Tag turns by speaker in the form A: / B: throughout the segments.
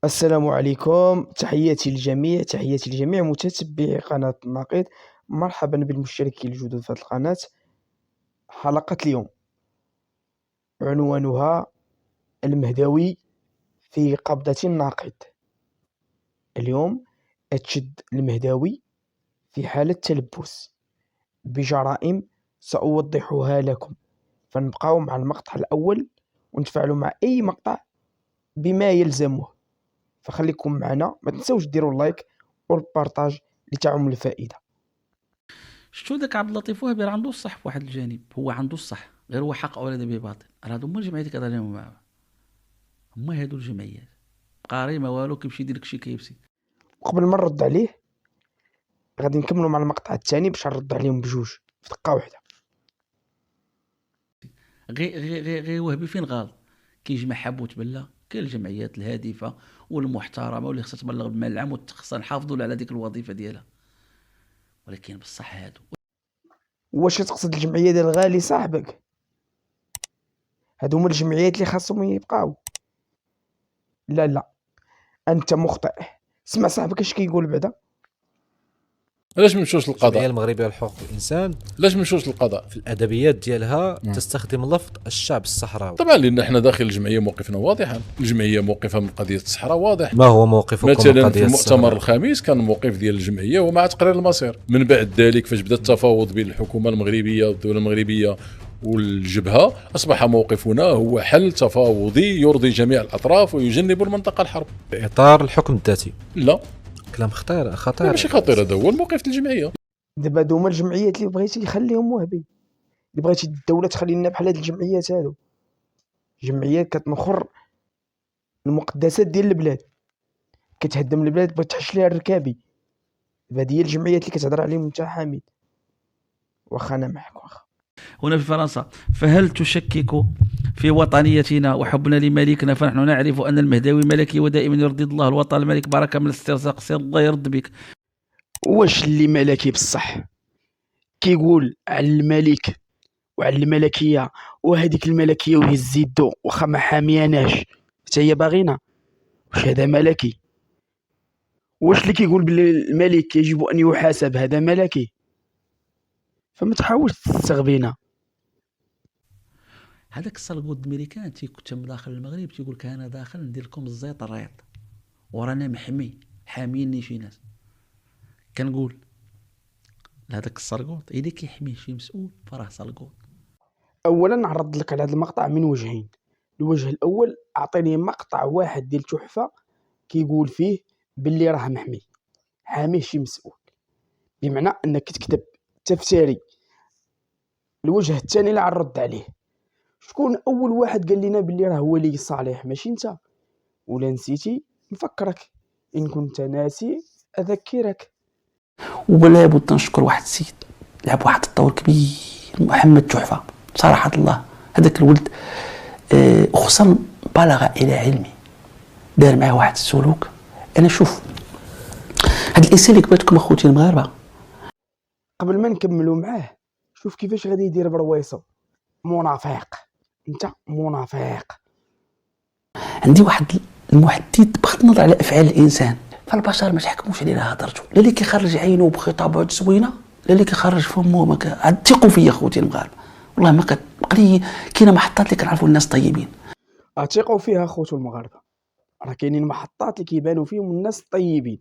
A: السلام عليكم، تحياتي لجميع متتبعي قناة النقيض. مرحبا بالمشتركين الجدد في هذه القناة. حلقة اليوم عنوانها المهدوي في قبضة الناقد. اليوم أتشد المهدوي في حالة تلبس بجرائم سأوضحها لكم، فنبقاو مع المقطع الأول ونتفاعلوا مع أي مقطع بما يلزمه. فخليكم معنا، ما تنسوش ديروا اللايك والبارطاج لتعم الفائدة.
B: شتو داك عبد اللطيف وهبي راه عنده الصح في واحد الجانب، هو عنده الصح، غير هو حق اولاد به باطل. راه هادو هما الجمعيات اللي كتهضر عليهم معاه، هما هادو الجمعيات قاري ما والو، كيمشي يدير لك شي كيفسي.
A: وقبل ما نرد عليه غادي نكملوا مع المقطع الثاني باش نرد عليهم بجوج في دقة واحدة.
B: غير وهبي فين غلط؟ كيجمع حبوت بلا. كاين الجمعيات الهادفه والمحترمه واللي خصها تبلغ بالمال العام وخصنا نحافظوا على ديك الوظيفه ديالها، ولكن بصح هادو
A: واش تقصد الجمعية ديال الغالي صاحبك؟ هادو هما الجمعيات اللي خاصهم يبقاو. لا انت مخطئ. اسمع صاحبك اش كيقول بعدا.
C: علاش ما نمشوش
D: الجمعية
C: للقضاء؟
D: المغربية لحقوق الإنسان
C: علاش ما نمشوش للقضاء؟
D: في الأدبيات ديالها تستخدم لفظ الشعب الصحراوي.
C: طبعا لان احنا داخل الجمعيه موقفنا واضحا، الجمعيه موقفها من قضيه الصحراء واضح.
D: ما هو موقفكم من
C: مثلا في
D: قضية
C: المؤتمر
D: الصحراء؟
C: الخامس كان الموقف ديال الجمعيه هو مع تقرير المصير. من بعد ذلك فاش بدا التفاوض بين الحكومه المغربيه والدوله المغربيه والجبهه، اصبح موقفنا هو حل تفاوضي يرضي جميع الاطراف ويجنب المنطقه الحرب.
D: في إطار الحكم الذاتي.
C: لا
D: كلام خطير
C: ماشي خطير، هذا هو الموقف ديال الجمعيه.
A: دابا هادو هما الجمعيات اللي بغيتي خليهم وهبي، اللي بغيتي الدولة تخلي لنا بحال هاد الجمعيات هادو، جمعيات كتنخر المقدسات ديال البلاد، كتهدم البلاد، بغيت تحش ليها الركابي. دابا هادي هي الجمعيات اللي كتهضر عليهم انت حامد. واخا انا معك واخا.
B: هنا في فرنسا. فهل تشكك في وطنيتنا وحبنا لملكنا؟ فنحن نعرف أن المهدوي ملكي ودائما يرضي الله الوطن الملك. بركة من الاسترزاق، سير الله يرد بك.
A: واش اللي ملكي بصح كيقول على الملك وعلى الملكيه، وهذيك الملكيه ويهز يدو واخا ما حامياناش حتى هي باغينا؟ واش هذا ملكي؟ واش اللي كيقول بلي الملك يجب ان يحاسب هذا ملكي؟ فما تحاولش تستغبينا.
B: هذاك السلقود الامريكان تم داخل المغرب، تيقول لك انا داخل ندير لكم الزيت الريط ورانا محمي، حاميني شي ناس. كنقول لهذاك السلقود اذا كيحميه شي مسؤول فراه سلقود.
A: اولا نعرض لك على هذا المقطع من وجهين. الوجه الاول، اعطيني مقطع واحد ديال تحفه كيقول فيه باللي راه محمي، حاميه شي مسؤول، بمعنى انك تكتب تفتري. الوجه الثاني اللي غنرد عليه، شكون اول واحد قال لنا باللي راه ولي صالح؟ ماشي انت؟ ولا نسيتي؟ نفكرك، ان كنت ناسي اذكرك.
B: ولا بد نشكر واحد السيد لعب واحد الدور كبير، محمد تحفه. صراحه الله هذاك الولد خصوصا بلغ الى علمي، دار معاه واحد السلوك. انا شوف هاد الانسان اللي كبرتكم اخوتي المغاربه،
A: قبل ما نكملوا معاه، شوف كيفاش غادي يدير برويصو. منافق، انت منافق.
B: عندي واحد المحدد بغض النظر على افعال الانسان، فالبشر ما تحكموش علينا هضرته. لا اللي كيخرج عينه بخطابات زوينه، لا اللي كيخرج فمه ثقوا فيا اخوتي المغاربه، والله ما كتبقى كاينه محطات اللي كنعرفوا الناس طيبين.
A: اثقوا فيها خوتو المغاربه، راه كاينين محطات اللي كيبانوا فيهم الناس الطيبين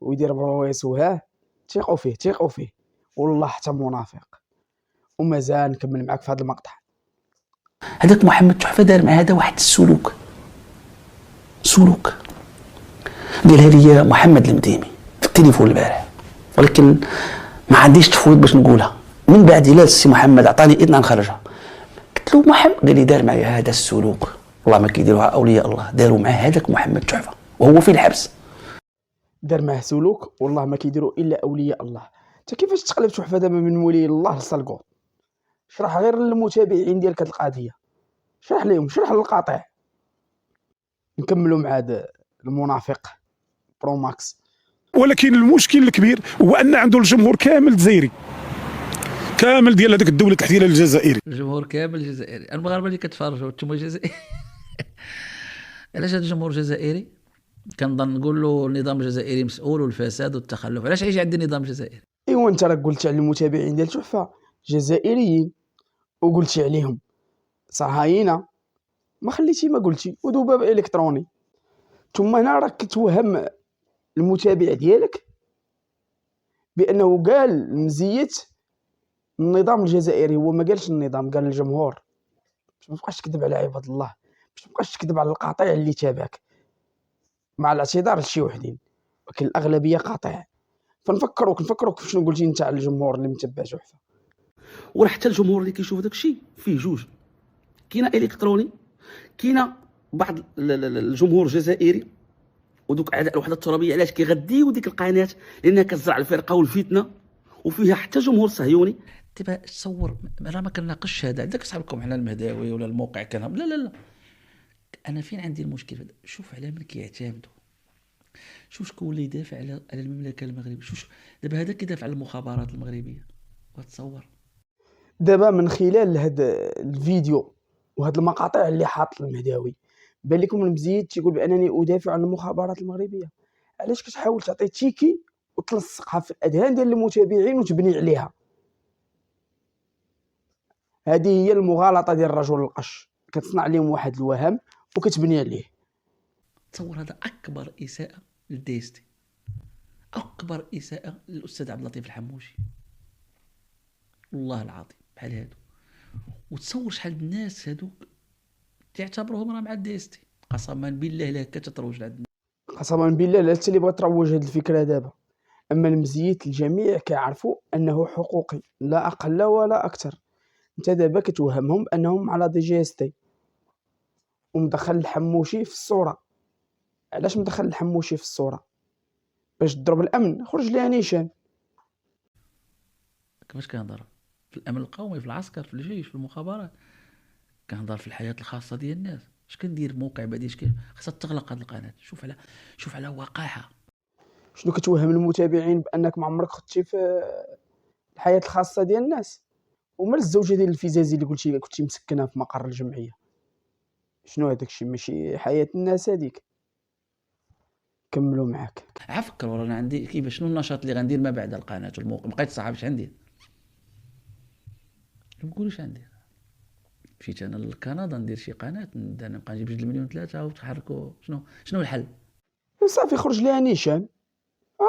A: ويدير برويصو. ثقوا فيه والله حتى منافق. ومازال نكمل معاك في هذا المقطع.
B: هذاك محمد تحفه دار مع هذا واحد السلوك قالها لي محمد المديمي في التليفون البارح، ولكن ما عنديش تفويض باش نقولها. من بعد لا السي محمد عطاني اذن نخرجها. قلت له محمد، قال لي دار معايا هذا السلوك، والله ما كيديروها اولياء الله، داروا مع هذاك محمد تحفه وهو في الحبس.
A: دار معاه سلوك والله ما كيديروا الا اولياء الله. انت كيفاش تقلب تحفه دابا من ولي الله للسلقوط؟ شرح غير للمتابعين ديالك هذه القضيه، شرح لهم، شرح للقاطع. نكملوا مع هذا المنافق برو ماكس.
E: ولكن المشكل الكبير هو ان عنده الجمهور كامل الجزائري، كامل ديال هذيك الدوله الاحتلال الجزائري،
B: الجمهور كامل جزائري. المغاربه اللي كتفرجوا انتم جزائري. علاش هذا الجمهور جزائري؟ كنظن نقول له النظام الجزائري مسؤول والفساد والتخلف. علاش يجي عندي نظام جزائري؟
A: ايوا انت راك قلت على المتابعين ديال تحفه جزائريين وقلتي عليهم صهاينه، ما خليتي ما قلتي وذباب الكتروني. ثم هنا راك كتوهم المتابع ديالك بانه قال مزيت النظام الجزائري، هو ما قالش النظام، قال الجمهور. باش ما تبقاش تكذب على عباد الله، باش ما تبقاش تكذب على القاطع اللي تابعك، مع الاعتذار لشي وحدين، ولكن الاغلبيه قاطع. فنفكروك في شنو قلتي انت على الجمهور اللي متبع تحفه.
B: وراه حتى الجمهور اللي كيشوف داك الشيء فيه جوج، كاينه الكتروني، كاينه بعض الجمهور الجزائري ودوك اعداء الوحده الترابيه. علاش كيغديو ديك القناه؟ لانها كتزرع الفرقه والفتنه، وفيها حتى جمهور صهيوني. دابا تصور، انا ما كناقشش هذا عندك صحابكم حنا المهداوي ولا الموقع كان، لا لا لا، انا فين عندي المشكل؟ شوف على من كيعتمدوا، شوف شكون اللي يدافع على المملكه المغربيه. شوف دابا هذا كيدافع على المخابرات المغربيه، وتصور
A: دابا من خلال هذا الفيديو وهاد المقاطع اللي حاط المهداوي بان لكم المزيد تيقول بانني ادافع عن المخابرات المغربيه. علاش كتحاول تعطي تيكي وتلصقها في الاذهان ديال المتابعين وتبني عليها؟ هذه هي المغالطه ديال الرجل القش، كتصنع لهم واحد الوهم وكتبني عليه.
B: تصور هذا اكبر اساءه للديستي، اكبر اساءه للاستاذ عبد اللطيف الحموشي، والله العظيم بحال هادو. وتصور شحال الناس هادوك تعتبروهم راه مع الديستي، قسما بالله لا كتروج لعند.
A: قسما بالله لا اللي بغا تروج هاد الفكره دابا. اما المزيت الجميع كيعرفوا انه حقوقي لا اقل ولا اكثر. انت دابا كتوهمهم انهم على دي جي اس تي ومدخل الحموشي في الصوره. علاش مدخل الحموشي في الصوره؟ باش تضرب الامن. خرج ليها نيشان.
B: كيفاش كنهضر في الامن القومي، في العسكر، في الجيش، في المخابرات؟ كنهضر في الحياه الخاصه ديال الناس. اش كندير موقع بعدي؟ كيف خاصها تغلق هذه القناه؟ شوف على وقاحه.
A: شنو كتوهم المتابعين بانك ما عمرك خدتي في الحياه الخاصه ديال الناس؟ ومال الزوجه ديال الفيزازي اللي قلتي كنتي مسكنها في مقر الجمعيه؟ شنو هذاك الشيء؟ ماشي حياه الناس هذيك. كملوا معاك.
B: عفكر انا عندي كيفاش، شنو النشاط اللي غندير ما بعد القناه والموقع؟ بقيت صعب اش غندير؟ ما نقولش عندي. مشيت انا لكندا ندير شي قناه، نبقى نجيب 2 مليون 3 وتحركوا. شنو الحل؟
A: صافي خرج ليها نيشان.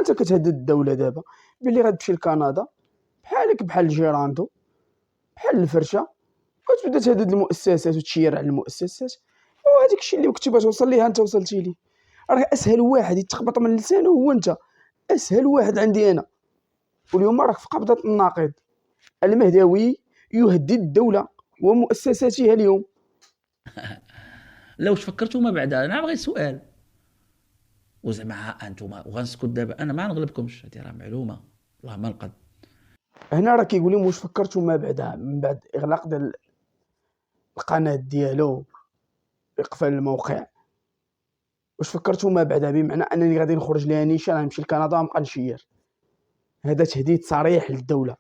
A: انت كتهدد الدوله دابا باللي غتمشي لكندا بحالك بحال جيراندو بحال الفرشه، وتبدا تهدد المؤسسات وتشير على المؤسسات. وهذاك الشيء اللي كنتي باغي توصل ليه انت وصلتي ليه. راه اسهل واحد يتخبط من لسانه هو انت، اسهل واحد عندي انا. واليوم راك في قبضه الناقد. المهداوي يهدد الدوله ومؤسساتها اليوم.
B: لو واش فكرتوا ما بعد؟ انا بغيت سؤال وزعما انتم وغنسكت دابا، انا ما نغلبكمش، هذه راه معلومه والله ما نقد.
A: هنا راه كيقول لهم واش فكرتوا ما بعدها من بعد اغلاق ديال القناه ديالو، اقفال الموقع؟ واش فكرتوا ما بعدها؟ بمعنى انني غادي نخرج ليها نيشان، غنمشي لكندا ونبقى نشير. هذا تهديد صريح للدوله.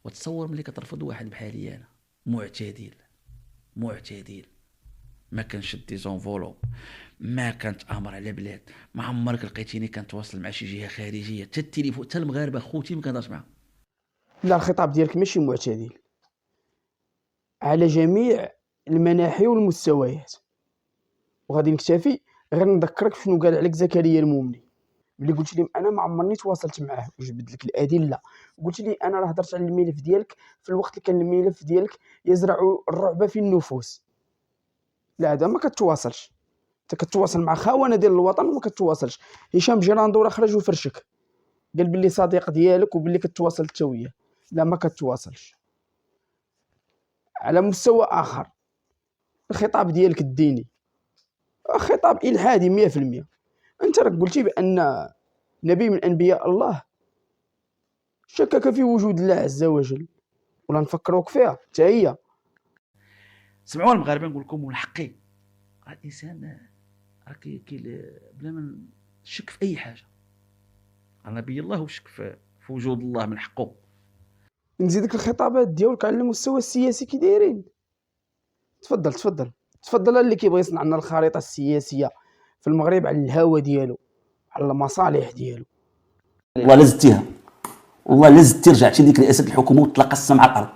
B: وتصور ملي كترفض واحد بحالي انا معتدل، ما كنشد دي زونفولوب، ما كنتامر على بلاد، ما عمرك لقيتيني كنتواصل مع شي جهه خارجيه، حتى التليفون، حتى المغاربه خوتي ما كنهضرش معاهم.
A: لا، الخطاب ديالك ماشي معتدل على جميع المناحي والمستويات. وغادي نكتفي غير نذكرك شنو قال عليك زكريا المومني ملي قلت لي انا ما عمرني تواصلت معاه وجبت لك الادله. قلت لي انا راه هضرت على الملف ديالك في الوقت اللي كان الملف ديالك يزرع الرعب في النفوس. لا، هذا ما كتواصلش. انت كتواصل مع خونه ديال الوطن وما كتواصلش. هشام جيراندو راه خرج وفرشك قال باللي صديق ديالك وباللي كتواصل حتى وياه. لا، ما كتواصلش. على مستوى اخر، الخطاب ديالك الديني خطاب الحادي 100%. انت راك قلتي بان نبي من انبياء الله شكك في وجود الله عز وجل، ولا نفكروك فيها حتى هي.
B: سمعوا المغاربه نقول لكم والحقي، راه الانسان راه بلا ما نشك في اي حاجه، نبي الله وشك في وجود الله من حقه.
A: نزيدك الخطابات ديالك على المستوى السياسي كي دايرين. تفضل. تفضل اللي كيبغي يصنع لنا الخريطة السياسية في المغرب على الهوى ديالو، على المصالح ديالو.
B: والله لا زدتيها، والله لا زدتي رجعتي لديك رئاسه الحكومه وتلقى السما على الارض.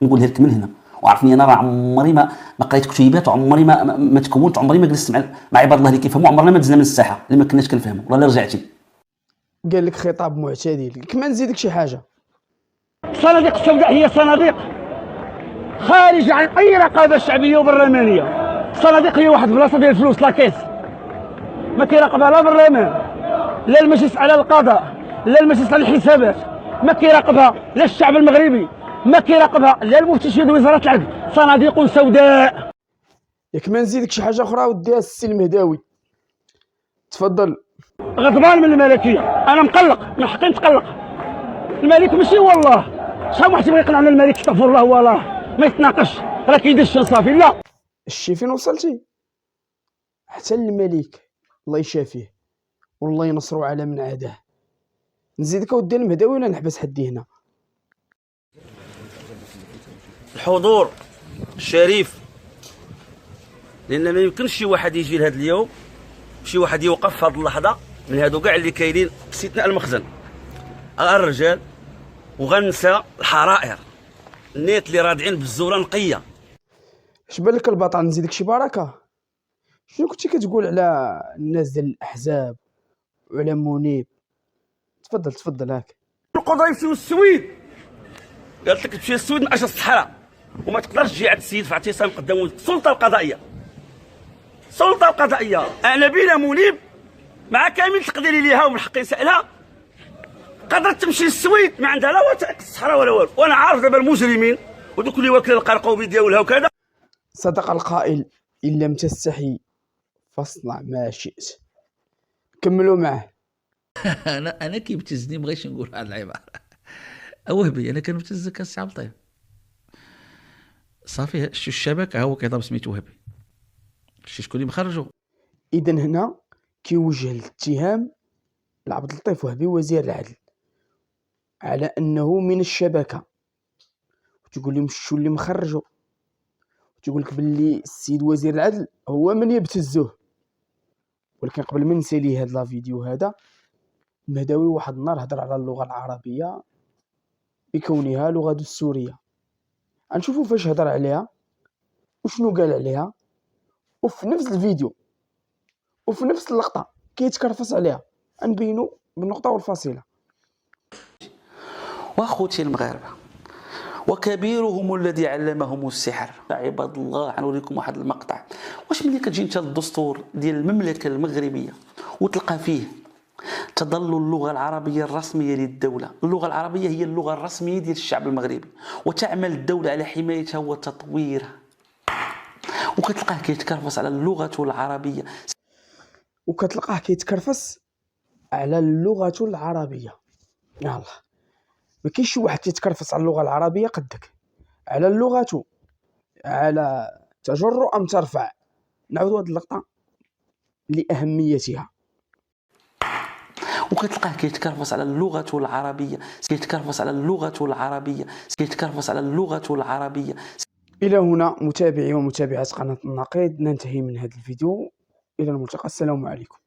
B: نقولها لك من هنا، وعرفني انا راه عمري ما قريت كتيبات، وعمري ما تكونت، عمري ما جلست مع عباد الله اللي كيفهموا، عمرنا ما دزنا من الساحه اللي ما كناش كنفهموا. والله لا رجعتي.
A: قال لك خطاب معتدل. كمان نزيدك شي حاجه،
F: الصناديق السوداء هي صناديق خارجه عن اي رقابه شعبيه وبرلمانيه. الصناديق هي واحد البلاصه ديال الفلوس لاكيس، ما كيراقبها لا البرلمان لا المجلس على القضاء لا المجلس على الحسابات، ما كيراقبها لا الشعب المغربي، ما كيراقبها لا المفتش ديال وزاره العدل. صناديق سوداء.
A: ياك ما نزيدك شي حاجه اخرى وديها السي المهداوي. تفضل.
F: غضبان من الملكيه، انا مقلق، من حقي نتقلق. الملك ماشي هو الله، شحال واحد يبغي يقنعنا الملك استغفر الله هو الله، ما يتناقش، راه كيدير الشيء صافي. لا
A: الشي فين وصلتي؟ حتى الملك الله يشافيه والله ينصرو على من عاداه. نزيدك اودي المهداوي ولا نحبس حدي هنا؟
G: الحضور الشريف، لان ما يمكنش شي واحد يجي لهذا اليوم، شي واحد يوقف في هذه اللحظه من هادو كاع اللي كاينين باستثناء المخزن، الرجال، وغنسى الحرائر النيت اللي رادعين بالزوره نقيه.
A: اش بالك البطل؟ نزيدك شي بركه. شنو كنتي كتقول على الناس ديال الاحزاب وعلى منيب؟ تفضل تفضل. هاك
F: القضاء يمشيو للسويد، قالت لك تمشي للسويد من اجل الصحراء، وما تقدرش تجي عند السيد في اعتصام قدام السلطه القضائيه. السلطه القضائيه انا بلا منيب مع كامل تقديري ليها ومن حقي نسالها، قدرت تمشي للسويد ما عندها لا الصحراء ولا والو. وانا عارف دابا المجرمين ودوك اللي واكلين القرقوبي ديالها وكذا.
A: صدق القائل ان لم تستحي فاصنع ما شئت. كملوا معه.
H: انا كيبتزني، بغيتش نقول هذه العباره وهبي، انا كنبتزك السي عبد اللطيف صافي. شو الشبكه هو كيضرب سميتو وهبي، شكون اللي مخرجو؟
A: اذا هنا كيوجه الاتهام لعبد اللطيف وهبي وزير العدل على انه من الشبكه، وتقول لهم شو اللي مخرجو، وتقول لك باللي السيد وزير العدل هو من يبتزوه. ولكن قبل ما نسالي هذا لا فيديو هذا، المهداوي واحد النهار هضر على اللغه العربيه بكونها لغه دستوريه. غنشوفوا فاش هضر عليها وشنو قال عليها، وفي نفس الفيديو وفي نفس اللقطه كيتكرفص عليها. غنبينوا بالنقطه والفاصله.
B: واخوتي المغاربه، وكبيرهم الذي علمهم السحر. عباد الله غنوريكم واحد المقطع. واش ملي كتجي انت للدستور ديال المملكه المغربيه وتلقى فيه تظل اللغه العربيه الرسميه للدوله، اللغه العربيه هي اللغه الرسميه ديال الشعب المغربي، وتعمل الدوله على حمايتها وتطويرها، وكتلقاه كيتكرفص على اللغه العربيه،
A: وكتلقاه كيتكرفص على اللغه العربيه. يلا ما كاينش شي واحد كيتكرفص على اللغه العربيه قدك، على اللغه، على تجر ام ترفع. نعاود هذه اللقطه لاهميتها.
B: وكتلقاه كيتكرفص على اللغه العربيه، كيتكرفص على اللغه العربيه، كيتكرفص على اللغه العربيه.
A: الى هنا متابعي ومتابعات قناه النقيض ننتهي من هذا الفيديو. الى الملتقى، السلام عليكم.